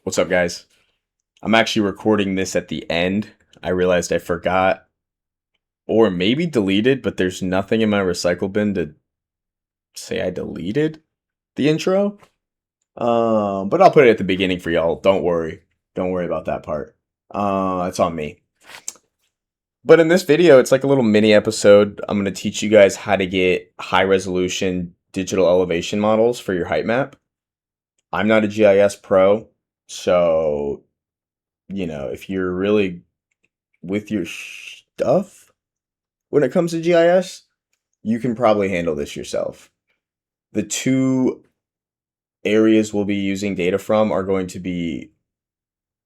What's up, guys? I'm actually recording this at the end. I realized I forgot, or maybe deleted, but there's nothing in my recycle bin to say I deleted the intro. But I'll put it at the beginning for y'all. Don't worry. Don't worry about that part. It's on me. But in this video, it's like a little mini episode. I'm going to teach you guys how to get high resolution digital elevation models for your height map. I'm not a GIS pro, so if you're really with your stuff when it comes to GIS, you can probably handle this yourself. The two areas we'll be using data from are going to be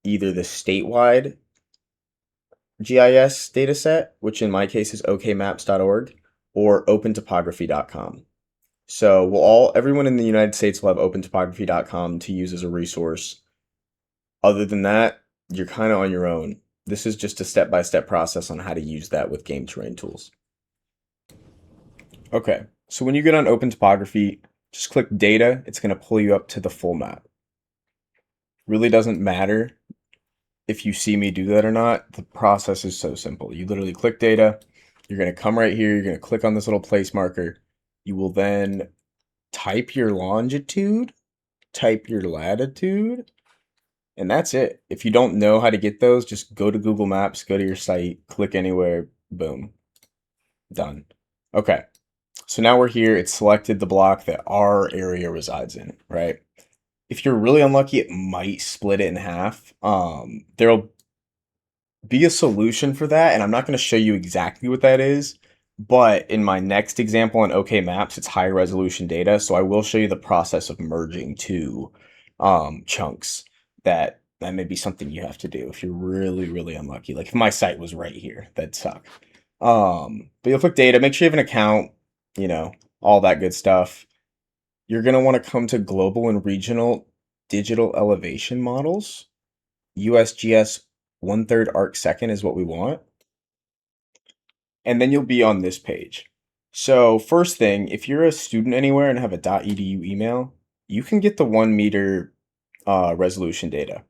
either the statewide GIS dataset, which in my case is okmaps.org, or OpenTopography.com. So everyone in the United States will have OpenTopography.com to use as a resource. Other than that, you're kind of on your own. This is just a step-by-step process on how to use that with game terrain tools. Okay, so when you get on OpenTopography, just click Data. It's going to pull you up to the full map. Really doesn't matter if you see me do that or not. The process is so simple. You literally click Data. You're going to come right here. You're going to click on this little place marker. You will then type your longitude, type your latitude, and that's it. If you don't know how to get those, just go to Google Maps, go to your site, click anywhere, boom, done. Okay, so now we're here. It's selected the block that our area resides in, right? If you're really unlucky, it might split it in half. There'll be a solution for that, and I'm not going to show you exactly what that is, but in my next example on OK Maps, it's high resolution data, so I will show you the process of merging two chunks. That may be something you have to do if you're really, really unlucky. Like if my site was right here, that'd suck. But you'll click data, make sure you have an account, all that good stuff. You're going to want to come to global and regional digital elevation models. USGS 1/3 arc second is what we want. And then you'll be on this page. So first thing, if you're a student anywhere and have a .edu email, you can get the 1 meter resolution data.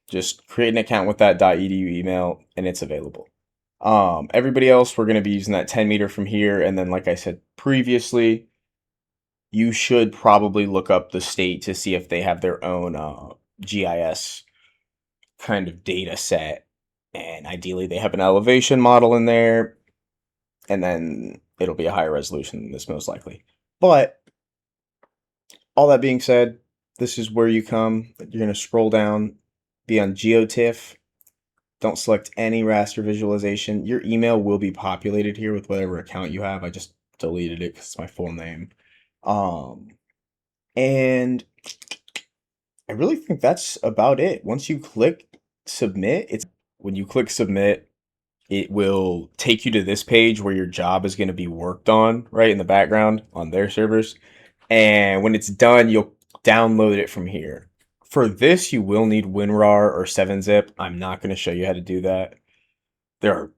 Just create an account with that .edu email and it's available. Everybody else, we're going to be using that 10 meter from here. And then like I said previously, you should probably look up the state to see if they have their own GIS kind of data set. And ideally they have an elevation model in there. And then it'll be a higher resolution than this most likely. But all that being said, this is where you come. You're going to scroll down, be on GeoTIFF. Don't select any raster visualization. Your email will be populated here with whatever account you have. I just deleted it because it's my full name. And I really think that's about it. Once you click submit, when you click submit, it will take you to this page where your job is going to be worked on right in the background on their servers. And when it's done, you'll download it from here. For this, you will need WinRAR or 7-zip. I'm not going to show you how to do that. There are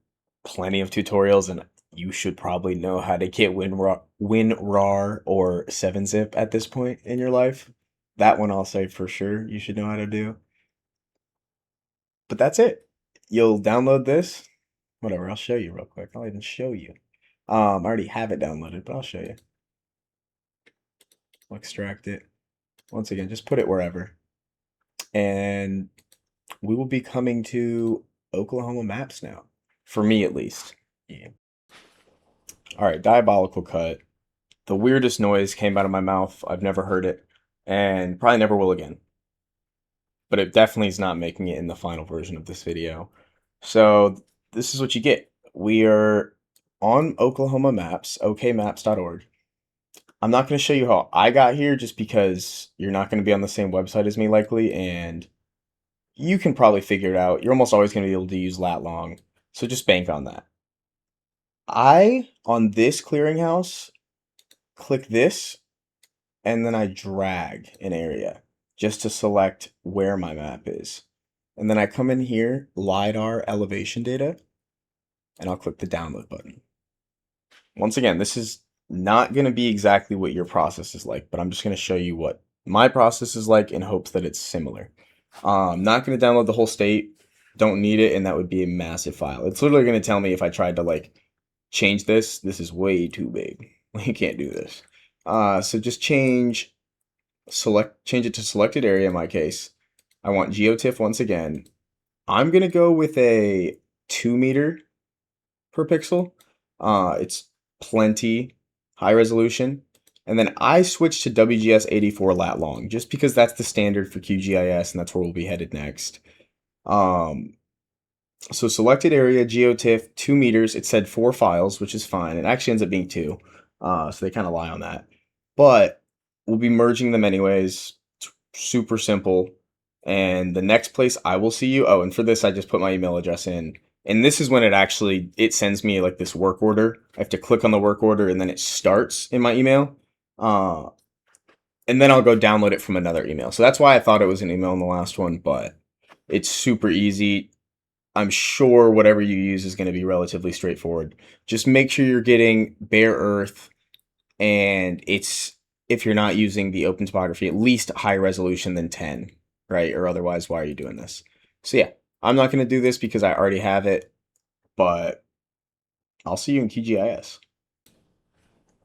plenty of tutorials, and you should probably know how to get WinRAR or 7-zip at this point in your life. That one I'll say for sure you should know how to do. But that's it. You'll download this. Whatever, I'll show you real quick. I'll even show you. I already have it downloaded, but I'll show you. I'll extract it. Once again, just put it wherever. And we will be coming to Oklahoma maps now. For me, at least. Yeah. All right, diabolical cut. The weirdest noise came out of my mouth. I've never heard it. And probably never will again. But it definitely is not making it in the final version of this video. So this is what you get. We are on Oklahoma maps, okmaps.org. I'm not going to show you how I got here just because you're not going to be on the same website as me likely, and you can probably figure it out. You're almost always going to be able to use lat long, so just bank on that. On this clearinghouse, click this, and then I drag an area just to select where my map is. And then I come in here, LiDAR elevation data, and I'll click the download button. Once again, this is not going to be exactly what your process is like, but I'm just going to show you what my process is like in hopes that it's similar. Not going to download the whole state. Don't need it, and that would be a massive file. It's literally going to tell me if I tried to like change this. This is way too big. You can't do this. So just change it to selected area in my case. I want GeoTIFF once again. I'm going to go with a 2 meter per pixel. It's plenty high resolution. And then I switched to WGS 84 lat long just because that's the standard for QGIS and that's where we'll be headed next. So selected area, GeoTIFF, 2 meters. It said 4 files, which is fine. It actually ends up being 2. So they kind of lie on that. But we'll be merging them anyways. It's super simple. And the next place I will see you, oh, and for this I just put my email address in. And this is when it sends me like this work order. I have to click on the work order and then it starts in my email. And then I'll go download it from another email. So that's why I thought it was an email in the last one, but it's super easy. I'm sure whatever you use is going to be relatively straightforward. Just make sure you're getting bare earth and if you're not using the OpenTopography, at least higher resolution than 10, right? Or otherwise, why are you doing this? So yeah, I'm not going to do this because I already have it, but I'll see you in QGIS.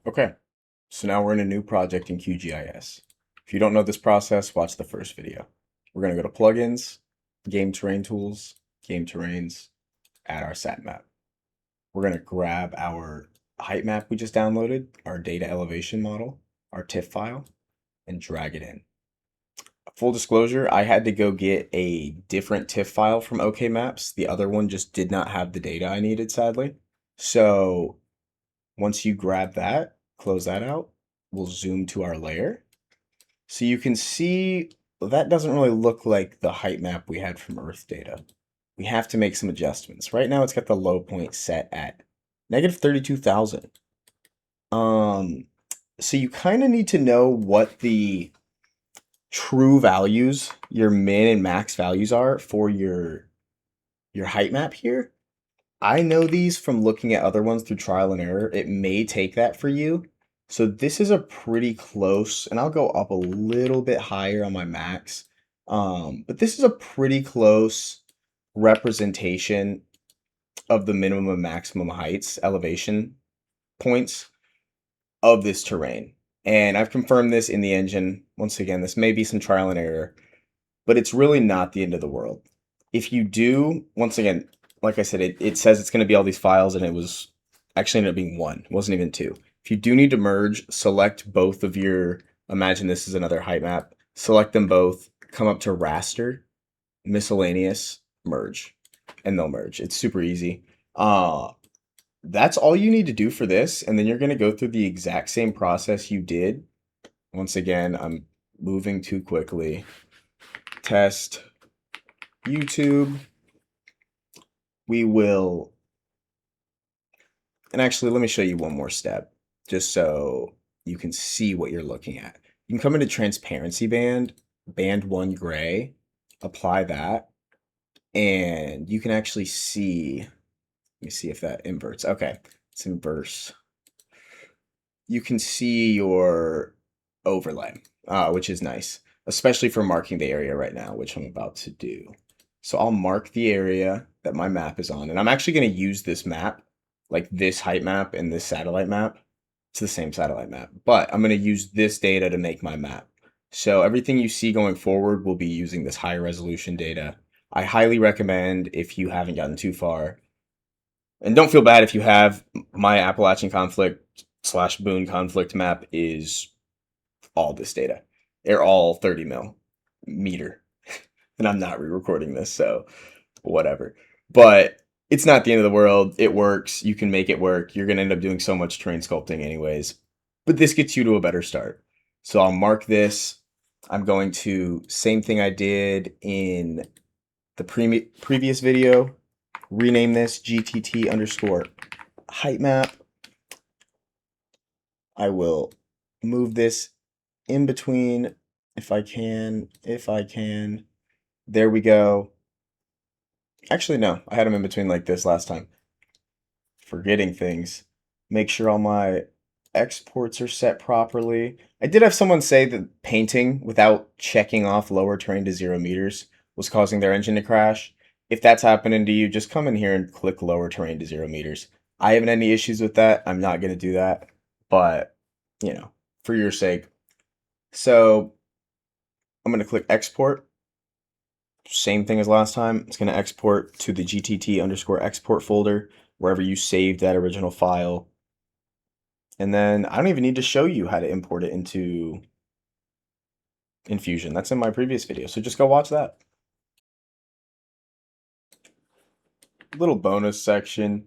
Okay, so now we're in a new project in QGIS. If you don't know this process, watch the first video. We're going to go to Plugins, Game Terrain Tools, Game Terrains, add our sat map. We're going to grab our height map we just downloaded, our data elevation model, our TIFF file, and drag it in. Full disclosure, I had to go get a different TIFF file from OK Maps. The other one just did not have the data I needed, sadly. So once you grab that, close that out, we'll zoom to our layer. So you can see that doesn't really look like the height map we had from Earth data. We have to make some adjustments. Right now it's got the low point set at negative 32,000. So you kind of need to know what the true values, your min and max values are for your height map here. I know these from looking at other ones through trial and error. It may take that for you. So this is a pretty close, and I'll go up a little bit higher on my max. But this is a pretty close representation of the minimum and maximum heights, elevation points of this terrain. And I've confirmed this in the engine. Once again, this may be some trial and error, but it's really not the end of the world. If you do, once again, like I said, it says it's going to be all these files, and it was actually ended up being 1. It wasn't even 2. If you do need to merge, select both of your, imagine this is another height map, select them both, come up to raster, miscellaneous, merge, and they'll merge. It's super easy. That's all you need to do for this, and then you're going to go through the exact same process you did. Once again, I'm moving too quickly. Test YouTube. We will, and actually let me show you one more step just so you can see what you're looking at. You can come into transparency band, band 1 gray, apply that, and you can actually see, let me see if that inverts. Okay, it's inverse. You can see your overlay, which is nice, especially for marking the area right now, which I'm about to do. So I'll mark the area that my map is on, and I'm actually going to use this map, like this height map and this satellite map. It's the same satellite map, but I'm going to use this data to make my map. So everything you see going forward will be using this high resolution data. I highly recommend, if you haven't gotten too far, and don't feel bad if you have, my Appalachian conflict / Boone conflict map is all this data. They're all 30 meter. And I'm not re-recording this, so whatever. But it's not the end of the world. It works. You can make it work. You're going to end up doing so much terrain sculpting anyways. But this gets you to a better start. So I'll mark this. I'm going to, same thing I did in the previous video, rename this GTT underscore height map. I will move this in between if I can. There we go. Actually, no, I had them in between like this last time. Forgetting things. Make sure all my exports are set properly. I did have someone say that painting without checking off lower terrain to 0 meters was causing their engine to crash. If that's happening to you, just come in here and click lower terrain to 0 meters. I haven't any issues with that. I'm not going to do that, but for your sake. So I'm going to click export. Same thing as last time. It's going to export to the GTT underscore export folder, wherever you saved that original file. And then I don't even need to show you how to import it into Enfusion. That's in my previous video, so just go watch that. Little bonus section.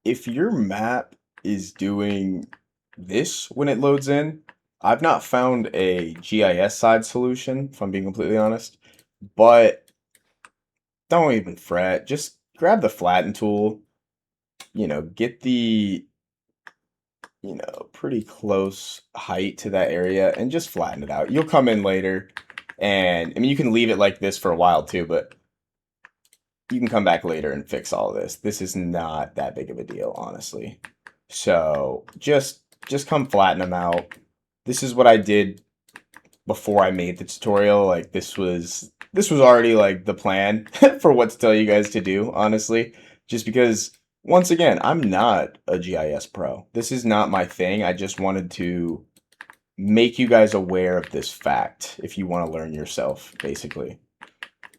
If your map is doing this when it loads in, I've not found a GIS side solution, if I'm being completely honest, but don't even fret. Just grab the flatten tool, get the, pretty close height to that area and just flatten it out. You'll come in later and, I mean, you can leave it like this for a while too, but you can come back later and fix all of this. This is not that big of a deal, honestly. So just come flatten them out. This is what I did before I made the tutorial. Like this was already like the plan for what to tell you guys to do, honestly. Just because once again, I'm not a GIS pro. This is not my thing. I just wanted to make you guys aware of this fact if you want to learn yourself, basically,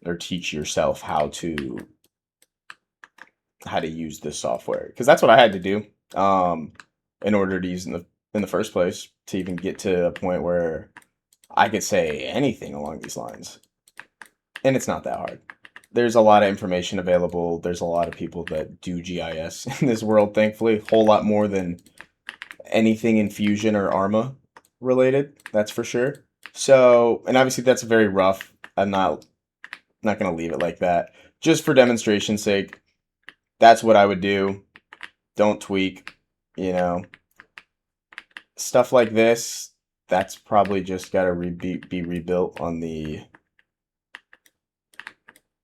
or teach yourself how to use this software, because that's what I had to do in order to use in the first place, to even get to a point where I could say anything along these lines. And it's not that hard. There's a lot of information available. There's a lot of people that do GIS in this world, thankfully. A whole lot more than anything Enfusion or Arma related, that's for sure. So, and obviously that's very rough. I'm not going to leave it like that. Just for demonstration's sake, that's what I would do. Don't tweak, Stuff like this, that's probably just got to be rebuilt on the...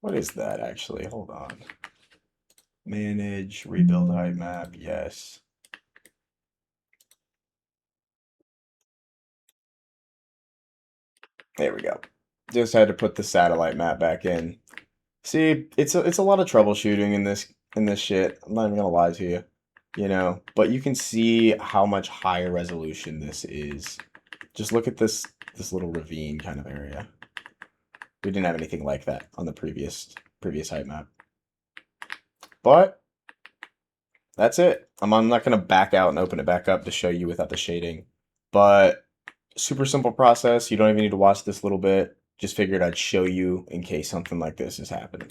What is that, actually? Hold on. Manage, rebuild height map, yes. There we go. Just had to put the satellite map back in. See, it's a lot of troubleshooting in this shit. I'm not even gonna lie to you, but you can see how much higher resolution this is. Just look at this little ravine kind of area. We didn't have anything like that on the previous height map. But that's it. I'm not gonna back out and open it back up to show you without the shading. But super simple process. You don't even need to watch this little bit. Just figured I'd show you in case something like this is happening.